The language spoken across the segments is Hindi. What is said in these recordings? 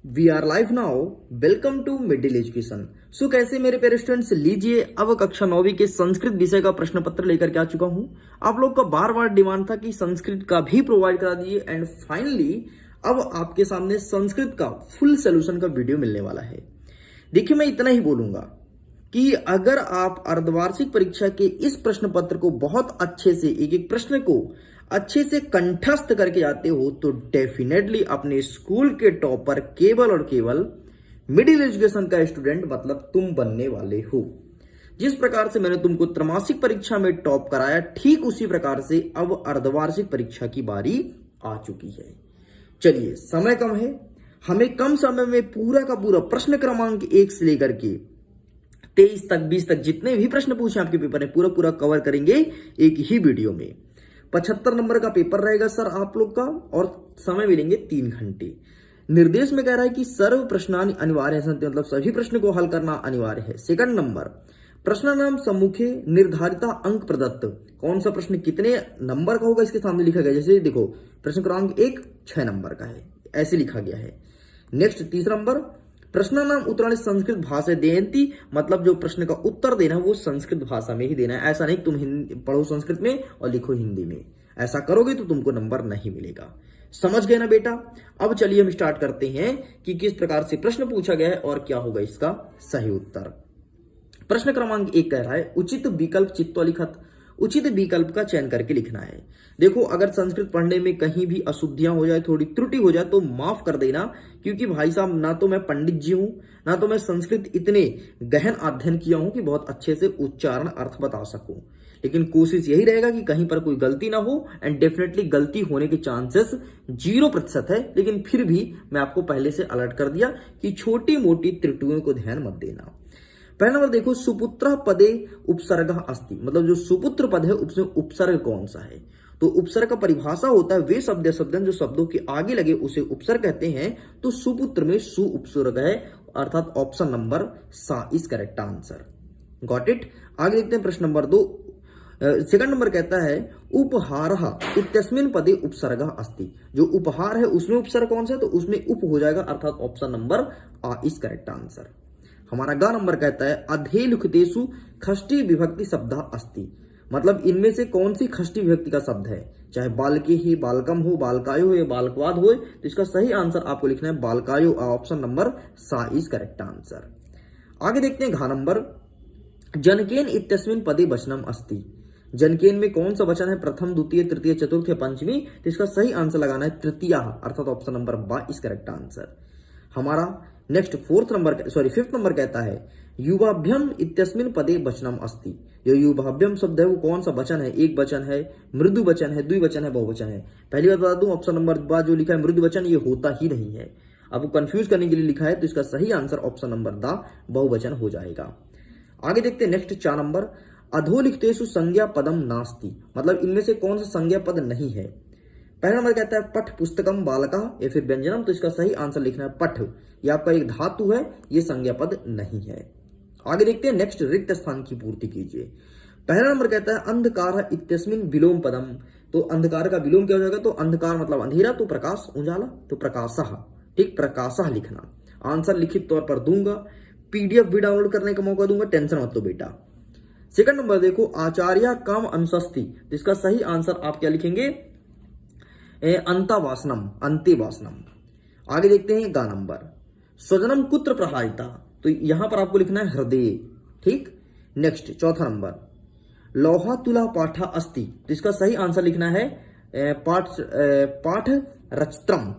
We are live now. Welcome to middle education. So कैसे मेरे प्यारे स्टूडेंट्स, लीजिए अब कक्षा 9वीं के संस्कृत विषय का प्रश्न पत्र लेकर के आ चुका हूं। आप लोग का बार बार डिमांड था कि संस्कृत का भी प्रोवाइड करा दीजिए एंड फाइनली अब आपके सामने संस्कृत का फुल सोल्यूशन का वीडियो मिलने वाला है। देखिए, मैं इतना ही बोलूंगा कि अगर आप अर्धवार्षिक परीक्षा के इस प्रश्न पत्र को बहुत अच्छे से एक एक प्रश्न को अच्छे से कंठस्थ करके जाते हो तो डेफिनेटली अपने स्कूल के टॉपर केवल और केवल मिडिल एजुकेशन का स्टूडेंट मतलब तुम बनने वाले हो। जिस प्रकार से मैंने तुमको त्रैमासिक परीक्षा में टॉप कराया, ठीक उसी प्रकार से अब अर्धवार्षिक परीक्षा की बारी आ चुकी है। चलिए, समय कम है, हमें कम समय में पूरा का पूरा प्रश्न क्रमांक 1 से लेकर के 23 तक 20 तक जितने भी प्रश्न पूछे आपके पेपर में पूरा पूरा कवर करेंगे एक ही वीडियो में। 75 नंबर का पेपर रहेगा सर आप लोग का और समय मिलेंगे 3 घंटे। निर्देश में कह रहा है कि सर्व प्रश्नानि अनिवार्य है, मतलब सभी प्रश्न को हल करना अनिवार्य है। सेकंड नंबर, प्रश्नानाम सम्मुखे निर्धारिता अंक प्रदत्त। कौन सा प्रश्न कितने नंबर का होगा इसके सामने लिखा गया। जैसे देखो, प्रश्न क्रमांक 1 6 नंबर का है, ऐसे लिखा गया है। नेक्स्ट तीसरा नंबर, प्रश्नानाम उत्तराणि संस्कृत भाषा देयन्ति, मतलब जो प्रश्न का उत्तर देना है वो संस्कृत भाषा में ही देना है। ऐसा नहीं तुम हिंदी पढ़ो संस्कृत में और लिखो हिंदी में, ऐसा करोगे तो तुमको नंबर नहीं मिलेगा। समझ गए ना बेटा। अब चलिए हम स्टार्ट करते हैं कि किस प्रकार से प्रश्न पूछा गया है और क्या होगा इसका सही उत्तर। प्रश्न क्रमांक 1 कह रहा है उचित विकल्प चित्वा लिखत। उचित विकल्प का चयन करके लिखना है। देखो, अगर संस्कृत पढ़ने में कहीं भी अशुद्धियां हो जाए, थोड़ी त्रुटि हो जाए तो माफ कर देना, क्योंकि भाई साहब ना तो मैं पंडित जी हूं, ना तो मैं संस्कृत इतने गहन अध्ययन किया हूं कि बहुत अच्छे से उच्चारण अर्थ बता सकूं। लेकिन कोशिश यही रहेगा कि कहीं पर कोई गलती ना हो एंड डेफिनेटली गलती होने के चांसेस 0% है, लेकिन फिर भी मैं आपको पहले से अलर्ट कर दिया कि छोटी मोटी त्रुटियों को ध्यान मत देना। पहला नंबर देखो, सुपुत्र पदे उपसर्ग अस्ति, मतलब जो सुपुत्र पद है उसमें उपसर्ग कौन सा है। तो उपसर्ग का परिभाषा होता है वे शब्द जो शब्दों के आगे लगे उसे उपसर्ग कहते हैं। तो सुपुत्र में सु उपसर्ग है, अर्थात ऑप्शन नंबर सा is correct answer. Got it. आगे देखते हैं प्रश्न नंबर 2। सेकंड नंबर कहता है उपहार इत्यस्मिन् पदे उपसर्ग अस्ति। जो उपहार है उसमें उपसर्ग कौन सा है, तो उसमें उप हो जाएगा, अर्थात ऑप्शन नंबर आ इज करेक्ट आंसर। हमारा ग नंबर कहता है अधेलिखितेषु षष्ठी विभक्ति शब्द अस्ति, मतलब इनमें से कौन सी षष्ठी विभक्ति का शब्द है। चाहे बालके ही, बालकम हो, बालकायो हो या बालकवाद हो, तो इसका सही आंसर आपको लिखना है बालकायो, ऑप्शन नंबर सा इज करेक्ट आंसर। आगे देखते हैं घ नंबर, जनकेन इत्यस्मिन् पदे वचनम अस्ति। जनकेन में कौन सा वचन है, प्रथम द्वितीय तृतीय चतुर्थ या पंचमी, तो इसका सही आंसर लगाना है तृतीया, अर्थात ऑप्शन नंबर बा इज करेक्ट आंसर। हमारा नेक्स्ट फिफ्थ नंबर कहता है युवाभ्यम इत्यस्मिन् पदे वचनम अस्ति। जो युवाभ्यम शब्द है वो कौन सा वचन है, एक वचन है, मृदु वचन है, द्विवचन है, बहुवचन है। पहली बात बता दूं, ऑप्शन नंबर बा जो लिखा है मृदु वचन, ये होता ही नहीं है, आपको कंफ्यूज करने के लिए लिखा है, तो इसका सही आंसर ऑप्शन नंबर दा बहुवचन हो जाएगा। आगे देखते हैं नेक्स्ट 4 नंबर, अधोलिखितेषु संज्ञा पदम नास्ति, मतलब इनमें से कौन सा संज्ञा पद नहीं है। पहला नंबर कहता है पठ पुस्तकम बालका या फिर व्यंजनम, तो इसका सही आंसर लिखना है पठ, ये आपका एक धातु है, ये संज्ञा पद नहीं है। आगे देखते हैं नेक्स्ट, रिक्त स्थान की पूर्ति कीजिए। पहला नंबर कहता है अंधकार इत्यस्मिन् विलोम पदम, तो अंधकार का विलोम क्या हो जाएगा, तो अंधकार मतलब अंधेरा, तो प्रकाश उजाला, तो प्रकाशः, ठीक, प्रकाशः लिखना। आंसर लिखित तौर पर दूंगा, पीडीएफ भी डाउनलोड करने का मौका दूंगा, टेंशन मत लो बेटा। सेकंड नंबर देखो, आचार्य काम अनुशस्ति, तो इसका सही आंसर आप क्या लिखेंगे, अंतावासनम, अंत्यवासनम। आगे देखते हैं गा नंबर, स्वजनम कुत्र प्रहारिता, तो यहां पर आपको लिखना है हृदय, ठीक। नेक्स्ट चौथा नंबर, लौहा तुला पाठा अस्ति, तो इसका सही आंसर लिखना है पाठ रचत्रम।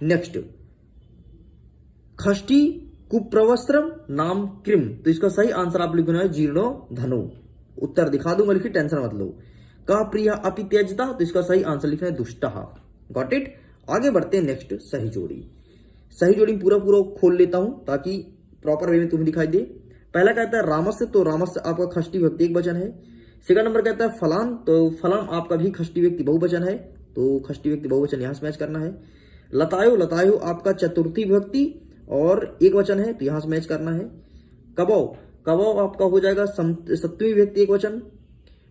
नेक्स्ट, खष्टी कुप्रवस्त्रम नाम क्रिम, तो इसका सही आंसर आप लिखना है जीर्णो धनो। उत्तर दिखा दूंगा, लिखिए, टेंशन मत लो। का प्रिया अपि त्यजता, तो इसका सही आंसर लिखना है दुष्टः। Got it. आगे बढ़ते हैं नेक्स्ट, सही जोड़ी। सही जोड़ी पूरा खोल लेता हूं ताकि प्रॉपर वे में तुम्हें दिखाई दे। पहला कहता है रामस्य, तो रामस्य आपका षष्ठी विभक्ति एक वचन है। सेकंड नंबर कहता है फलान, तो फलान आपका भी षष्ठी व्यक्ति बहुवचन है, तो षष्ठी व्यक्ति बहुवचन यहां से मैच करना है। लतायो, लतायो आपका चतुर्थी विभक्ति और एक वचन है, तो यहां से मैच करना है। कबौ, कबौ आपका हो जाएगा सप्तमी व्यक्ति एक वचन।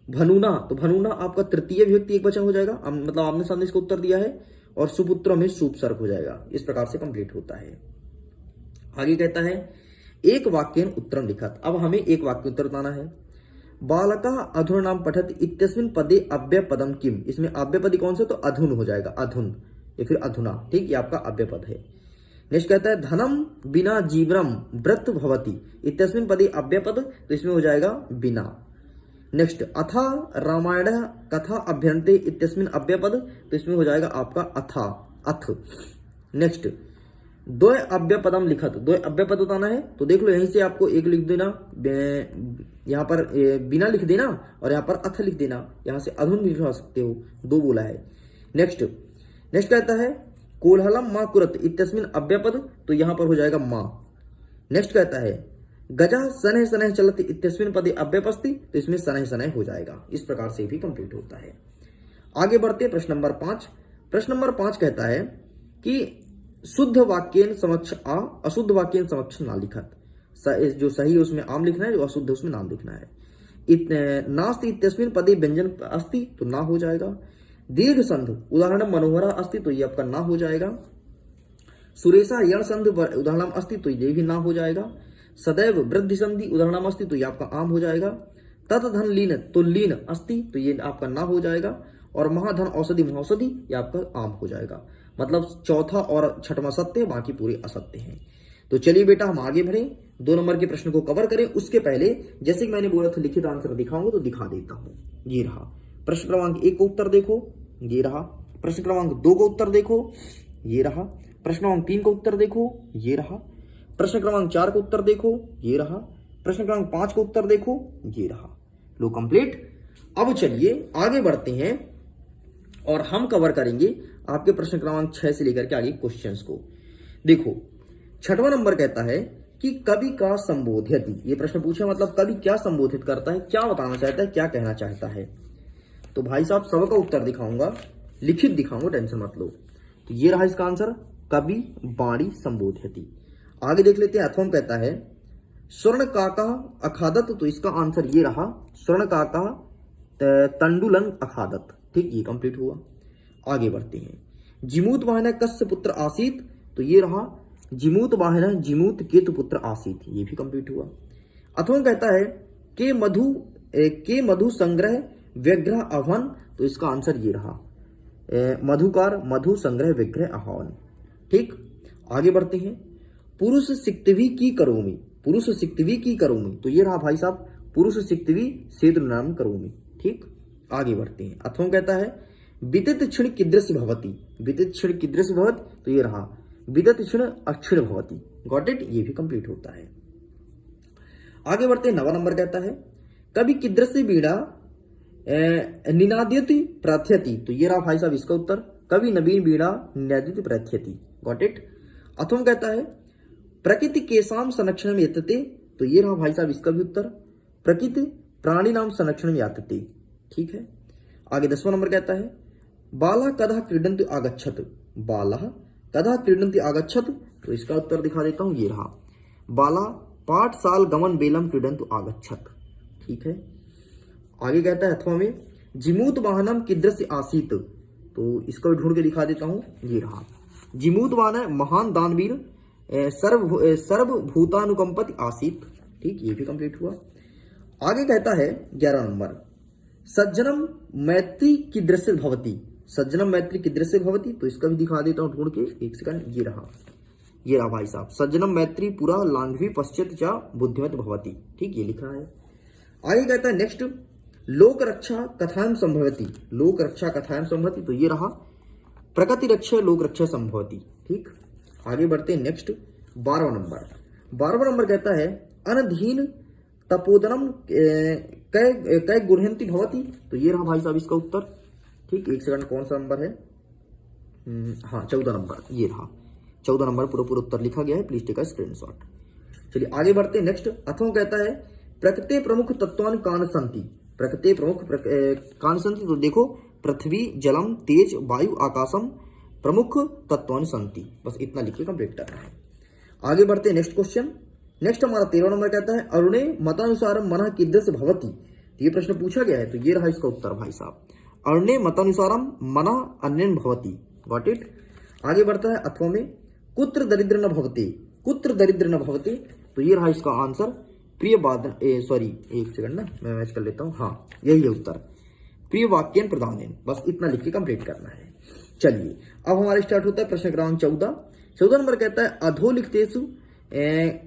भनुना, तो भनुना आपका तृतीय विभक्ति एक वचन हो जाएगा, मतलब आपने सामने इसका उत्तर दिया है। और सुपुत्र में सुपसर्ग हो जाएगा। इस प्रकार से कंप्लीट होता है। आगे कहता है एक वाक्येन उत्तरम लिखत। अब हमें एक वाक्य उत्तर बताना है। बालकः अधुना नाम पठत इत्यस्मिन् पदे अव्ययपदम किम। इसमें अव्ययपदी कौन सा, तो अधुन हो जाएगा, अधुन या फिर अधुना, ठीक, ये आपका अव्ययपद है। नेक्स्ट कहता है धनम बिना जीवनम व्रत भवति इत्यस्मिन् पदे अव्ययपद, तो इसमें हो जाएगा बिना। नेक्स्ट अथा रामायण कथा अभ्यंते इत्यस्मिन् अव्ययपद, तो इसमें हो जाएगा आपका अथा, अथ। नेक्स्ट द्वय अव्ययपदम लिखत, द्वय अव्ययपद बताना है, तो देख लो यहीं से आपको एक लिख देना, यहाँ पर बिना लिख देना और यहाँ पर अथ लिख देना, यहाँ से अधुन भी लिखा सकते हो, दो बोला है। नेक्स्ट कहता है कोल्हलम माँ कुरत इत्यस्मिन् अव्ययपद, तो यहाँ पर हो जाएगा माँ। नेक्स्ट कहता है गजा सनह सनह चलत इत्यस्मिन् पदे अव्ययपस्ति, तो इसमें सनह सनह हो जाएगा। इस प्रकार से भी कंप्लीट होता है। आगे बढ़ते प्रश्न नंबर 5। प्रश्न नंबर 5 कहता है कि शुद्ध वाक्येन समक्ष आ, अशुद्ध वाक्येन समक्ष ना लिखत। जो सही है उसमें आम लिखना है, जो अशुद्ध है उसमें नाम लिखना है। नास्ति इत्यस्मिन् पदे व्यंजन अस्ति, तो ना हो जाएगा। दीर्घ संध उदाहरण मनोहरा अस्ति, तो ये आपका ना हो जाएगा। सुरेशा यण संध उदाहरण अस्ति, तो ये भी ना हो जाएगा। सदैव वृद्धि संधि उदाहरण अस्ति, तो ये आपका आम हो जाएगा। तत धन लीन, तो लीन अस्ति, तो ये आपका ना हो जाएगा। और महाधन औषधि महौषधि, ये आपका आम हो जाएगा। मतलब चौथा और छठवां सत्य है, बाकी पूरे असत्य हैं। तो चलिए बेटा हम आगे बढ़े, 2 नंबर के प्रश्न को कवर करें। उसके पहले जैसे कि मैंने बोला था लिखित आंसर दिखाऊंगा, तो दिखा देता हूं। ये रहा प्रश्न क्रमांक 1 को उत्तर देखो, ये रहा। प्रश्न क्रमांक 2 को उत्तर देखो, ये रहा। प्रश्न क्रमांक 3 को उत्तर देखो, ये रहा। प्रश्न क्रमांक 4 को उत्तर देखो, ये रहा। प्रश्न क्रमांक 5 को उत्तर देखो, ये रहा। लो कंप्लीट। अब चलिए आगे बढ़ते हैं और हम कवर करेंगे आपके प्रश्न क्रमांक 6 से लेकर के आगे क्वेश्चंस को। देखो 6वां नंबर कहता है कि कवि का संबोध्यति। ये प्रश्न पूछा, मतलब कवि क्या संबोधित करता है, क्या बताना चाहता है, क्या कहना चाहता है। तो भाई साहब सबका उत्तर दिखाऊंगा, लिखित दिखाऊंगा, टेंशन मत लो। तो ये रहा इसका आंसर, कवि वाणी संबोध्यति। आगे देख लेते हैं। अथवा कहता है स्वर्ण काका अखादत, तो इसका आंसर ये रहा, स्वर्ण काका तंडुलन अखादत। ठीक, ये कंप्लीट हुआ। आगे बढ़ते हैं। जिमूत वाहन कस्य पुत्र आसीत, तो ये रहा जिमूत वाहन जिमूत केतु पुत्र आसीत, ये भी कंप्लीट हुआ। अथवा कहता है के मधु संग्रह विग्रह आह्वान, तो इसका आंसर ये रहा मधुकार मधु संग्रह विग्रह आह्वान। ठीक, आगे बढ़ते हैं। पुरुष सिक्तवी की करोमी, पुरुष सिक्तवी की करोमी, तो ये रहा भाई साहब पुरुष सिक्तवी सेतु नाम करोमी। ठीक, आगे बढ़ते हैं। अथवा कहता है विदित क्षण कीदृश भवति, विदित क्षण कीदृश भवति, तो ये रहा विदित क्षण अक्षण भवति। गॉट इट, ये भी कंप्लीट होता है। आगे बढ़ते हैं। 9वां नंबर कहता है कवि कीदृश बीड़ा निनाद्यति प्रार्थ्यति, तो ये रहा भाई साहब इसका उत्तर, कवि नवीन बीड़ा निनाद्यति प्रार्थ्यति। Got it. अथवा कहता है प्रकृति केसाम संरक्षण में यतते, तो ये रहा भाई साहब इसका भी उत्तर, प्रकृति प्राणी नाम संरक्षण में यातते। ठीक है। आगे 10वां नंबर कहता है बाला कदा क्रीडन्ति आगच्छत, बाला कदा क्रीडन्ति आगच्छत, तो इसका उत्तर दिखा देता हूं, ये रहा बाला पाठशाल गमन बेलम क्रीडन्तु आगच्छत। ठीक है। आगे कहता है अथवा में जिमूत वाहनम कीदृश आसीत, तो इसको भी ढूंढ के दिखा देता हूं, ये रहा जिमूत वाहन महान दानवीर सर्वभूतानुकंपति आसीत। ठीक, ये भी कंप्लीट हुआ। आगे कहता है 11 नंबर सज्जनम मैत्री की दृश्य भवती, सज्जनम मैत्री की दृश्य भवती, तो इसका भी दिखा देता हूं ढूंढ के, एक सेकंड। ये रहा भाई साहब सज्जनम मैत्री पूरा लांघवी पश्चात चा बुद्धिमत भवती। ठीक, ये लिखा है। आगे कहता है नेक्स्ट लोक रक्षा कथाएं संभवती, लोक रक्षा कथाएं संभवती, तो ये रहा प्रकृति रक्षा लोक रक्षा संभवती। ठीक, आगे बढ़ते हैं। नेक्स्ट 12वां नंबर। 12वां नंबर कहता है अनधीन तपोदनम कै गुणहंती भवती, तो ये रहा भाई साहब इसका उत्तर। ठीक, एक सेकंड, कौन सा नंबर है, हाँ 14 नंबर, ये रहा 14 नंबर, पूरा उत्तर लिखा गया है, प्लीज टेक अ स्क्रीनशॉट। चलिए आगे बढ़ते हैं। नेक्स्ट अथवा कहता है प्रकृति प्रमुख तत्वान कान संति, प्रकृति प्रमुख कान संति, तो देखो पृथ्वी जलम तेज वायु आकाशम प्रमुख तत्वान संति, बस इतना लिख के कंप्लीट करना है। आगे बढ़ते हैं नेक्स्ट क्वेश्चन। नेक्स्ट हमारा 13वां नंबर कहता है अरुणे मतानुसार मन कीदृश भवति, ये प्रश्न पूछा गया है, तो ये रहा इसका उत्तर भाई साहब अरुणे मतानुसारम मना अन्यन भवति। Got it. आगे बढ़ता है अथवा में कुत्र दरिद्र न भवति, कुत्र दरिद्र न भवते, तो ये रहा इसका आंसर। प्रिय बादन सॉरी एक सेकंड ना, मैं मैच कर लेता हूँ। हाँ यही है उत्तर, प्रिय वाक्यन प्रदान। बस इतना लिख के कंप्लीट करना है। चलिए अब हमारे स्टार्ट होता है प्रश्न क्रमांक 14 नंबर कहता है अधोलिखितेषु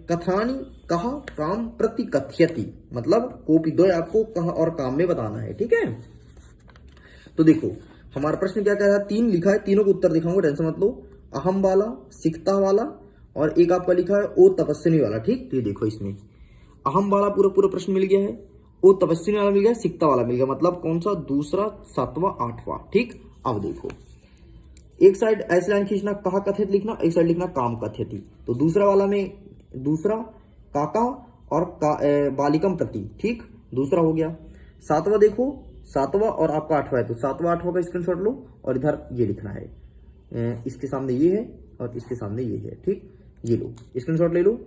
कथानी कहा काम प्रति कथयति, मतलब कोपी द्वय आपको कहा और काम में बताना है। ठीक है, तो देखो हमारा प्रश्न क्या कह रहा है, 3 लिखा है, तीनों को उत्तर दिखाऊंगा, टेंशन मत लो। अहम वाला, सिकता वाला और एक आपका लिखा है ओ तपस्विनी वाला। ठीक, तो ये देखो इसमें अहम वाला पूरा पूरा प्रश्न मिल गया है, ओ तपस्विनी वाला मिल गया, सिकता वाला मिल गया, मतलब कौन सा, दूसरा, 7वां, 8वां। ठीक, अब देखो एक साइड ऐसे लाइन खींचना, कहा कथित लिखना, एक साइड लिखना काम कथयति। तो दूसरा वाला में दूसरा काका और बालिकम प्रति। ठीक, दूसरा हो गया। 7वां देखो, 7वां और आपका 8वां है, तो 7वां 8वां का स्क्रीनशॉट लो और इधर ये लिखना है, इसके सामने ये है और इसके सामने ये है। ठीक, ये लो स्क्रीनशॉट ले लो,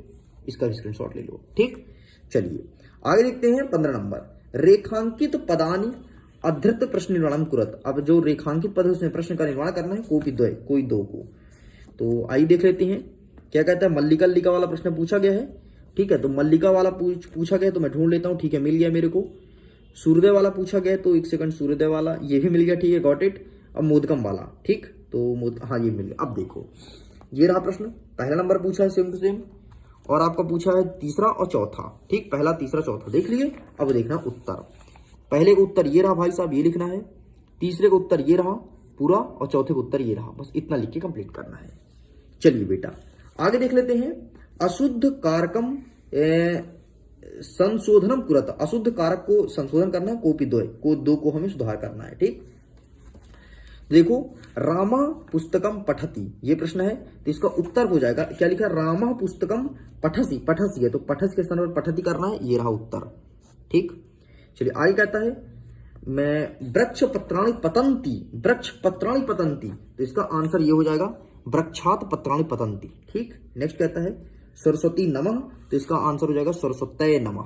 इसका स्क्रीनशॉट ले लो। ठीक, चलिए आगे देखते हैं 15 नंबर रेखांकित पदानी अधृत प्रश्न निर्माण कुरत। अब जो रेखांकित पद है उसमें प्रश्न का निर्माण करना है, कोई द्वय, कोई दो को। तो आइए देख लेते हैं क्या कहता है। मल्लिका लिका वाला प्रश्न पूछा गया है। ठीक है, तो मल्लिका वाला पूछा गया तो मैं ढूंढ लेता हूँ। ठीक है, मिल गया मेरे को। सूर्योदय वाला पूछा गया तो एक सेकंड, सूर्योदय वाला ये भी मिल गया। ठीक है, गॉट इट। अब मोदकम वाला, ठीक, तो हाँ ये मिल गया। अब देखो ये रहा प्रश्न, पहला नंबर पूछा है सेम टू सेम, और आपका पूछा है तीसरा और चौथा। ठीक, पहला, तीसरा, चौथा देख लिए। अब देखना उत्तर, पहले का उत्तर ये रहा भाई साहब, ये लिखना है, तीसरे का उत्तर ये रहा पूरा और चौथे का उत्तर ये रहा। बस इतना लिख के कंप्लीट करना है। चलिए बेटा आगे देख लेते हैं। अशुद्ध कारकम संशोधनम कुरत, अशुद्ध कारक को संशोधन करना है, कोपी द्वय को दो को हमें सुधार करना है। ठीक, देखो रामा पुस्तकम पठति ये प्रश्न है, तो इसका उत्तर हो जाएगा क्या लिखा है, रामा पुस्तकम पठसी, पठसी है तो पठसी के स्थान पर पठति करना है, ये रहा उत्तर। ठीक, चलिए आगे कहता है मैं वृक्ष पत्राणि पतंती, वृक्ष पत्राणि पतंती, तो इसका आंसर ये हो जाएगा वृक्षात पत्राणि पतंती। ठीक, नेक्स्ट कहता है सरस्वती नमः, तो इसका आंसर हो जाएगा सरस्वतये नमः।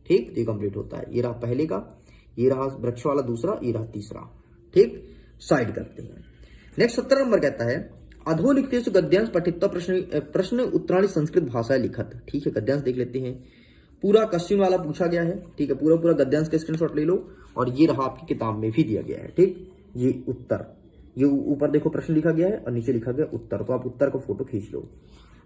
ठीक, ये कंप्लीट होता है। ये रहा पहले का, ये रहा वृक्ष वाला दूसरा, ये रहा तीसरा। ठीक, साइड करते हैं। नेक्स्ट 17 नंबर कहता है अधोलिखितेषु गद्यांश पठित्वा प्रश्न उत्तराणि संस्कृत भाषा लिखत। ठीक है, गद्यांश देख लेते हैं। पूरा क्वेश्चन वाला पूछा गया है। ठीक है, पूरा पूरा गद्यांश का स्क्रीनशॉट ले लो, और ये रहा आपकी किताब में भी दिया गया है। ठीक, ये उत्तर, ये ऊपर देखो प्रश्न लिखा गया है और नीचे लिखा गया उत्तर, तो आप उत्तर का फोटो खींच लो।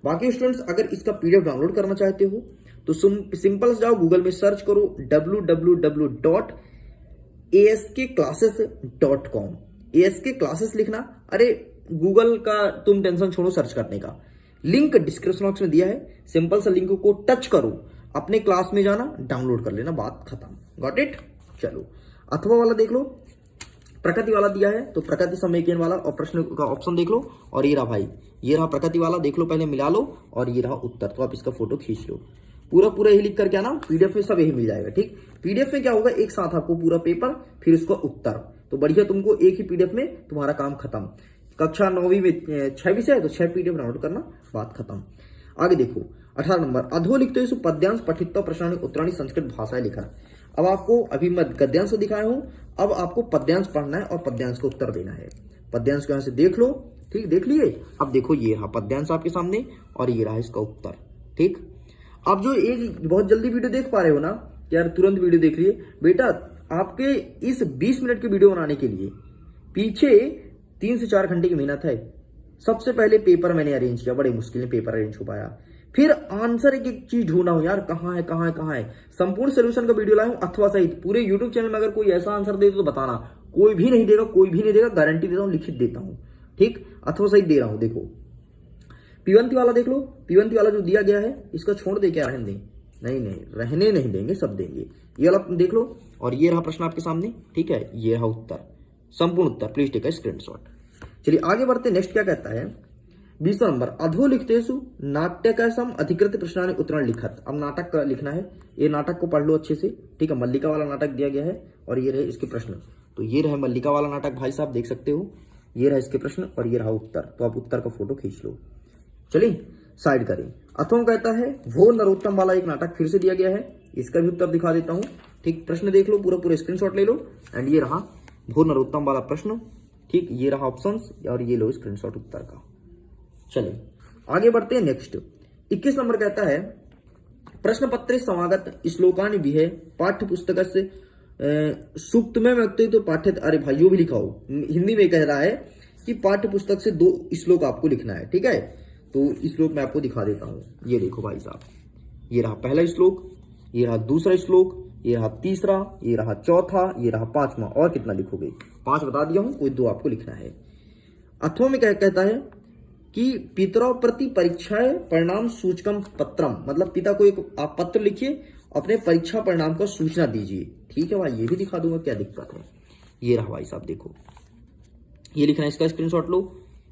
बाकी स्टूडेंट्स अगर इसका पीडीएफ डाउनलोड करना चाहते हो तो सिंपल से जाओ, गूगल में सर्च करो www.askclasses.com, ASK क्लासेस लिखना। अरे गूगल का तुम टेंशन छोड़ो सर्च करने का, लिंक डिस्क्रिप्शन बॉक्स में दिया है, सिंपल सा लिंक को टच करो, अपने क्लास में जाना, डाउनलोड कर लेना, बात खत्म। Got it. चलो अथवा वाला देख लो, प्रकृति वाला दिया है तो प्रकृति समेकन वाला और प्रश्न का ऑप्शन देख लो, और ये रहा भाई, ये रहा प्रकृति वाला, देख लो पहले, मिला लो, और ये रहा उत्तर, तो आप इसका फोटो खींच लो। पूरा पूरा ही लिख करके आना, पीडीएफ में सब यही मिल जाएगा। ठीक, पीडीएफ में क्या होगा, एक साथ आपको पूरा पेपर फिर उसका उत्तर, तो बढ़िया, तुमको एक ही पीडीएफ में तुम्हारा काम खत्म। कक्षा 9वीं में 6 विषय है तो 6 पीडीएफ डाउनलोड करना, बात खत्म। आगे देखो 18 नंबर अधोलिखितेषु पद्यांश पठित्वा प्रश्नानि उत्तराणि संस्कृत भाषाएं लिखा। अब आपको अभी मैं गद्यांश दिखाया हूं, अब आपको पद्यांश पढ़ना है और पद्यांश का उत्तर देना है। पद्यांश को यहां से देख लो। ठीक, देख लिए। अब देखो ये रहा पद्यांश आपके सामने और ये रहा इसका उत्तर। ठीक, आप जो एक बहुत जल्दी वीडियो देख पा रहे हो ना, यार तुरंत वीडियो देख लिए बेटा, आपके इस 20 मिनट की वीडियो बनाने के लिए पीछे 3 से 4 घंटे की मेहनत है। सबसे पहले पेपर मैंने अरेंज किया, बड़े मुश्किल में पेपर अरेंज हो पाया, फिर आंसर एक एक चीज ढूंढा हूं यार, कहां है कहां है कहां है, संपूर्ण सोल्यूशन का वीडियो लाया हूं अथवा सहित। पूरे यूट्यूब चैनल में अगर कोई ऐसा आंसर दे तो बताना, कोई भी नहीं देगा, कोई भी नहीं देगा, गारंटी देता हूं, लिखित देता हूं। ठीक, अथवा सहित दे रहा हूं। देखो पीवंती वाला देख लो, पीवंती वाला जो दिया गया है इसका छोड़ दे क्या, रहने दें, नहीं रहने नहीं देंगे, सब देंगे। ये वाला देख लो, और ये रहा प्रश्न आपके सामने। ठीक है, ये रहा उत्तर, संपूर्ण उत्तर, प्लीज टेक अ स्क्रीनशॉट। चलिए आगे बढ़ते, नेक्स्ट क्या कहता है 20वां नंबर अधोलिखितेषु नाट्यकसम अधिकृत प्रश्नानि उत्तराणि लिखत। अब नाटक का लिखना है, ये नाटक को पढ़ लो अच्छे से। ठीक है, मल्लिका वाला नाटक दिया गया है और ये रहे इसके प्रश्न, तो ये रहा मल्लिका वाला नाटक भाई साहब, देख सकते हो, ये रहा इसके प्रश्न और ये रहा उत्तर, तो आप उत्तर का फोटो खींच लो। चलिए साइड करें। अथवा कहता है वो नरोत्तम वाला एक नाटक फिर से दिया गया है, इसका भी उत्तर दिखा देता हूं। ठीक, प्रश्न देख लो, पूरा पूरा स्क्रीनशॉट ले लो, एंड ये रहा वो नरोत्तम वाला प्रश्न। ठीक, ये रहा ऑप्शंस और ये लो स्क्रीनशॉट उत्तर का। चलिए आगे बढ़ते हैं नेक्स्ट। 21 नंबर कहता है प्रश्न पत्रे समागत श्लोकानि विहे पाठ्य पुस्तक से सूक्त में व्यक्तित्व पाठ्य, अरे भाई यो भी लिखा हो, हिंदी में कह रहा है कि पाठ्य पुस्तक से 2 श्लोक आपको लिखना है, ठीक है। तो इस श्लोक मैं आपको दिखा देता हूं, ये देखो भाई साहब, ये रहा पहला श्लोक, ये रहा दूसरा श्लोक, ये रहा तीसरा, ये रहा चौथा, ये रहा 5वां। और कितना लिखोगे? 5 बता दिया हूं, कोई 2 आपको लिखना है। अथवा में क्या कहता है कि पितरों प्रति परीक्षाएं परिणाम सूचकम पत्रम, मतलब पिता को एक आप पत्र लिखिए, अपने परीक्षा परिणाम को सूचना दीजिए, ठीक है भाई। ये भी दिखा दूंगा, क्या दिक्कत है। ये रहा भाई साहब, देखो ये लिखना है, इसका स्क्रीनशॉट लो,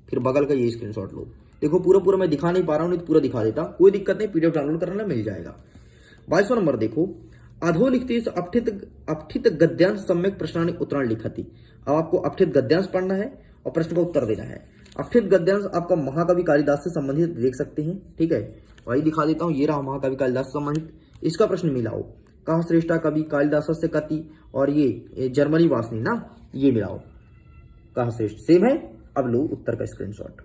फिर बगल का ये स्क्रीनशॉट लो। देखो पूरा मैं दिखा नहीं पा रहा हूं, नहीं तो पूरा दिखा देता, कोई दिक्कत नहीं, पीडीएफ डाउनलोड करना मिल जाएगा। 22वां नंबर देखो, अधो लिखते अपठित गद्यांश सम्यक प्रश्नानि उत्तराणि लिखति। अब आपको अपठित गद्यांश पढ़ना है और प्रश्न का उत्तर देना है। अपठित गद्यांश आपका महाकवि कालिदास से संबंधित देख सकते हैं, ठीक है। वही दिखा देता हूं, ये रहा महाकवि कालिदास से संबंधित। इसका प्रश्न मिलाओ, कहा श्रेष्ठा कवि कालिदास से कति, और ये जर्मनी वासनी ना, ये मिलाओ, कहा श्रेष्ठ सेम है। अब लो उत्तर का स्क्रीनशॉट,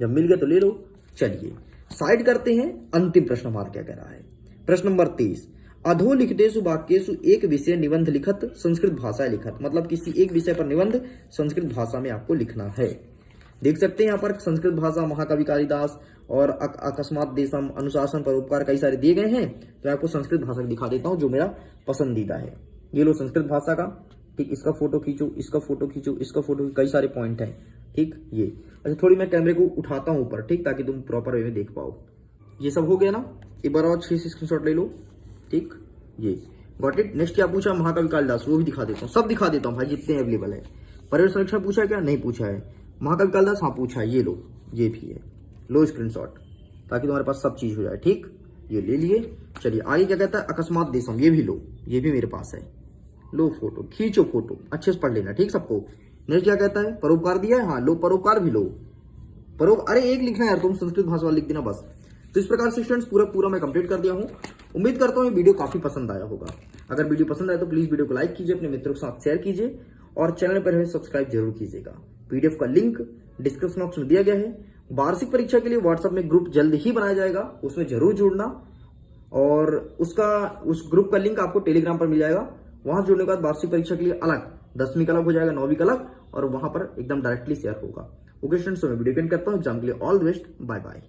जब मिल गया तो ले लो। चलिए साइड करते हैं, अंतिम प्रश्न हमारा क्या कह रहा है। प्रश्न नंबर 23, अधो लिखितेषु वाक्येषु एक विषय निबंध लिखत संस्कृत भाषा लिखत, मतलब किसी एक विषय पर निबंध संस्कृत भाषा में आपको लिखना है। देख सकते हैं यहाँ पर संस्कृत भाषा, महाकवि कालिदास और अकस्मात देशम, अनुशासन, परोपकार, कई सारे दिए गए हैं। तो आपको संस्कृत भाषा दिखा देता हूँ जो मेरा पसंदीदा है। ये लो संस्कृत भाषा का, ठीक, इसका फोटो खींचो, इसका फोटो खींचो, इसका फोटो, कई सारे पॉइंट हैं, ठीक। ये अच्छा, थोड़ी मैं कैमरे को उठाता हूँ ऊपर, ठीक, ताकि तुम प्रॉपर वे में देख पाओ। ये सब हो गया ना, एक बार और 6 स्क्रीनशॉट ले लो, ठीक, ये गॉट इट। नेक्स्ट क्या पूछा, महाकवि कालिदास, वो भी दिखा देता हूँ, सब दिखा देता हूँ भाई जितने अवेलेबल है। पर्यावरण संरक्षण पूछा है क्या? नहीं पूछा है। महाकवि कालिदास हाँ पूछा है, ये लो, ये भी है, लो स्क्रीनशॉट, ताकि तुम्हारे पास सब चीज हो जाए, ठीक। ये ले लिए। चलिए आगे क्या कहता है, अकस्मात देशम, ये भी लो, ये भी मेरे पास है, लो फोटो खींचो, फोटो अच्छे से पढ़ लेना, ठीक सबको। नेक्स्ट क्या कहता है, परोपकार दिया है, हाँ लो परोपकार भी लो। अरे एक लिखना है यार, तुम संस्कृत भाषा वाला लिख देना बस। तो इस प्रकार से स्टूडेंट्स पूरा मैं कंप्लीट कर दिया हूँ। उम्मीद करता हूँ ये वीडियो काफी पसंद आया होगा। अगर वीडियो पसंद आए तो प्लीज वीडियो को लाइक कीजिए, अपने मित्रों के साथ शेयर कीजिए और चैनल पर सब्सक्राइब जरूर कीजिएगा। पीडीएफ का लिंक डिस्क्रिप्शन बॉक्स में दिया गया है। वार्षिक परीक्षा के लिए व्हाट्सएप में ग्रुप जल्द ही बनाया जाएगा, उसमें जरूर जुड़ना। और उस ग्रुप का लिंक आपको टेलीग्राम पर मिल जाएगा। वहां जुड़ने के बाद वार्षिक परीक्षा के लिए अलग, 10वीं का अलग हो जाएगा, 9वीं का अलग, और वहां पर एकदम डायरेक्टली शेयर होगा। ओके स्टूडेंट्स, मैं वीडियो एंड करता हूँ। एग्जाम के लिए all the best, bye bye.